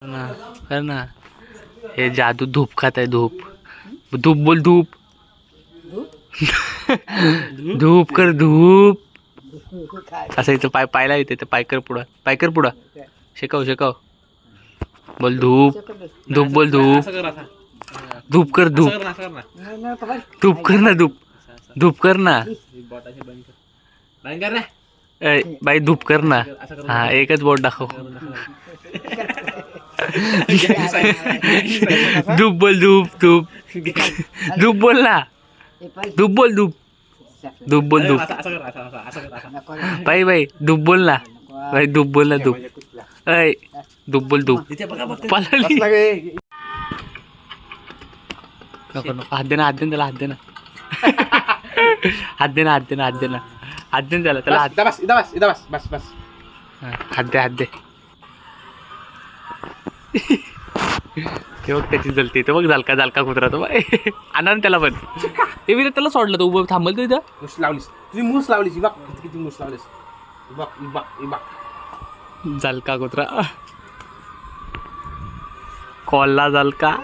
ना कर ना. हे जादू धूप खात आहे. धूप धूप बोल. धूप धूप कर. धूप असं इथं पायला येते तर पायकर पुढं शिकव बोल. धूप धूप बोल. धूप धूप कर. धूप धूप कर ना. धूप कर ना. बाई धूप कर ना. हा एकच बोट दाखव. धूप बोल. धूप बोल ना. धूप बोल. धूप बोल. बाई धूप बोल ना. बाई धूप बोल ना. धूप बोल. धूप पालाली. नको हात दे ना. त्याला हात दे ना. त्याला हात दे. ते बघ त्याची जलते. ते बघ झालका कुत्रा तो. आणा त्याला पण. ते मी त्याला सोडलं तर उभं थांबल. तू इथं मूस लावलीस. तुझी मूस लावलीस. बघ किती मूस लावलीस. बघ झालका कुत्रा. कॉलला झालका.